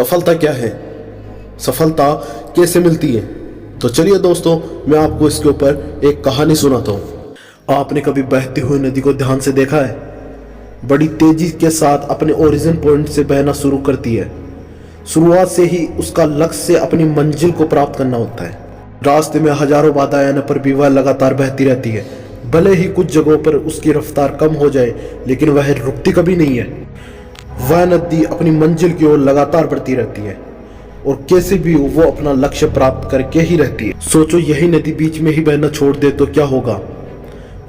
सफलता क्या है, सफलता कैसे मिलती है? तो चलिए दोस्तों, मैं आपको इसके ऊपर एक कहानी सुनाता हूँ। आपने कभी बहती हुई नदी को ध्यान से देखा है? बड़ी तेजी के साथ अपने ओरिजिन पॉइंट से बहना शुरू करती है। शुरुआत से ही उसका लक्ष्य अपनी मंजिल को प्राप्त करना होता है। रास्ते में हजारों बाधाएं आने पर भी वह लगातार बहती रहती है। भले ही कुछ जगहों पर उसकी रफ्तार कम हो जाए, लेकिन वह रुकती कभी नहीं है। वह नदी अपनी मंजिल की ओर लगातार बढ़ती रहती है और कैसे भी वो अपना लक्ष्य प्राप्त करके ही रहती है। सोचो, यही नदी बीच में ही बहना छोड़ दे तो क्या होगा?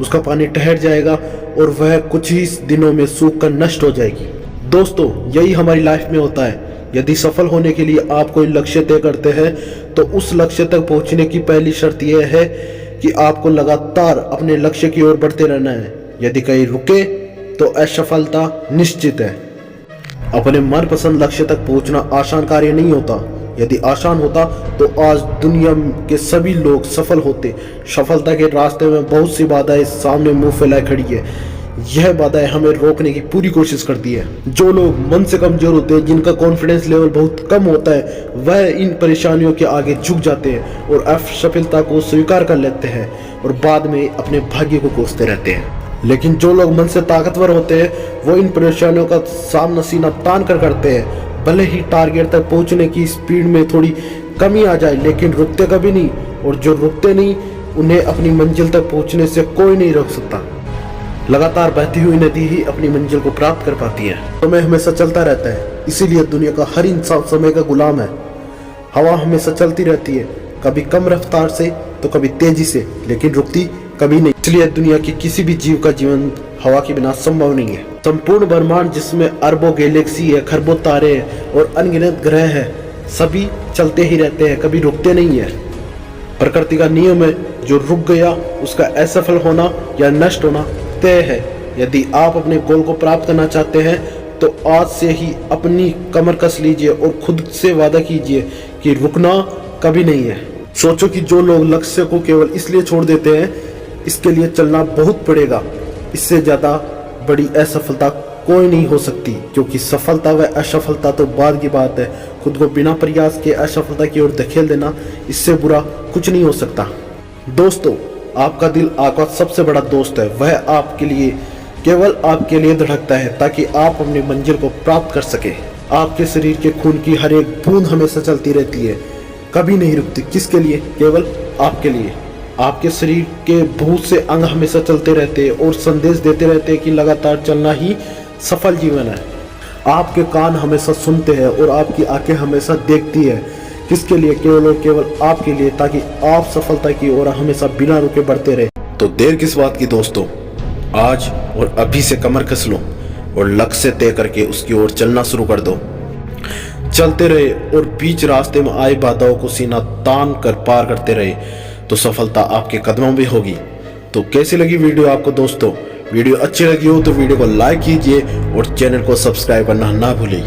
उसका पानी ठहर जाएगा और वह कुछ ही दिनों में सूख कर नष्ट हो जाएगी। दोस्तों, यही हमारी लाइफ में होता है। यदि सफल होने के लिए आप कोई लक्ष्य तय करते हैं तो उस लक्ष्य तक पहुंचने की पहली शर्त यह है कि आपको लगातार अपने लक्ष्य की ओर बढ़ते रहना है। यदि कहीं रुके तो असफलता निश्चित है। अपने मनपसंद लक्ष्य तक पहुंचना आसान कार्य नहीं होता। यदि आसान होता तो आज दुनिया के सभी लोग सफल होते। सफलता के रास्ते में बहुत सी बाधाएं सामने मुंह फैलाए खड़ी है। यह बाधाएं हमें रोकने की पूरी कोशिश करती है। जो लोग मन से कमजोर होते हैं, जिनका कॉन्फिडेंस लेवल बहुत कम होता है, वह इन परेशानियों के आगे झुक जाते हैं और असफलता को स्वीकार कर लेते हैं और बाद में अपने भाग्य को कोसते रहते हैं। लेकिन जो लोग मन से ताकतवर होते हैं, वो इन परेशानियों का सामना सीना तान कर करते हैं। भले ही टारगेट तक पहुंचने की स्पीड में थोड़ी कमी आ जाए, लेकिन रुकते कभी नहीं। और जो रुकते नहीं, उन्हें अपनी मंजिल तक पहुंचने से कोई नहीं रोक सकता। लगातार बहती हुई नदी ही अपनी मंजिल को प्राप्त कर पाती है। समय हमेशा चलता रहता है, इसीलिए दुनिया का हर इंसान समय का गुलाम है। हवा हमेशा चलती रहती है, कभी कम रफ्तार से तो कभी तेजी से, लेकिन रुकती कभी नहीं। इसलिए दुनिया के किसी भी जीव का जीवन हवा के बिना संभव नहीं है। संपूर्ण ब्रह्मांड, जिसमें अरबों गैलेक्सी है, खरबों तारे हैं और अनगिनत ग्रह हैं, सभी चलते ही रहते हैं, कभी रुकते नहीं है। प्रकृति का नियम है, जो रुक गया उसका असफल होना या नष्ट होना तय है। यदि आप अपने गोल को प्राप्त करना चाहते हैं तो आज से ही अपनी कमर कस लीजिए और खुद से वादा कीजिए कि रुकना कभी नहीं है। सोचो कि जो लोग लक्ष्य को केवल इसलिए छोड़ देते हैं, इसके लिए चलना बहुत पड़ेगा। इससे ज्यादा बड़ी असफलता कोई नहीं हो सकती, क्योंकि सफलता व असफलता तो बाद की बात है। खुद को बिना प्रयास के असफलता की ओर धकेल देना, इससे बुरा कुछ नहीं हो सकता। दोस्तों, आपका दिल आपका सबसे बड़ा दोस्त है। वह आपके लिए, केवल आपके लिए धड़कता है ताकि आप अपनी मंजिल को प्राप्त कर सके। आपके शरीर के खून की हर एक बूंद हमेशा चलती रहती है, कभी नहीं रुकती। किसके लिए? केवल आपके लिए। आपके शरीर के बहुत से अंग हमेशा चलते रहते हैं और संदेश देते रहते हैं कि लगातार चलना ही सफल जीवन है। आपके कान हमेशा सुनते हैं और आपकी आंखें हमेशा देखती है। किसके लिए? केवल और केवल आपके लिए, ताकि आप सफलता की ओर हमेशा बिना रुके बढ़ते रहे। तो देर किस बात की दोस्तों, आज और अभी से कमर कस लो और लक्ष्य तय करके उसकी ओर चलना शुरू कर दो। चलते रहे और बीच रास्ते में आए बाधाओं को सीना तान कर पार करते रहे तो सफलता आपके कदमों में होगी। तो कैसी लगी वीडियो आपको दोस्तों? वीडियो अच्छी लगी हो तो वीडियो को लाइक कीजिए और चैनल को सब्सक्राइब करना ना भूलिए।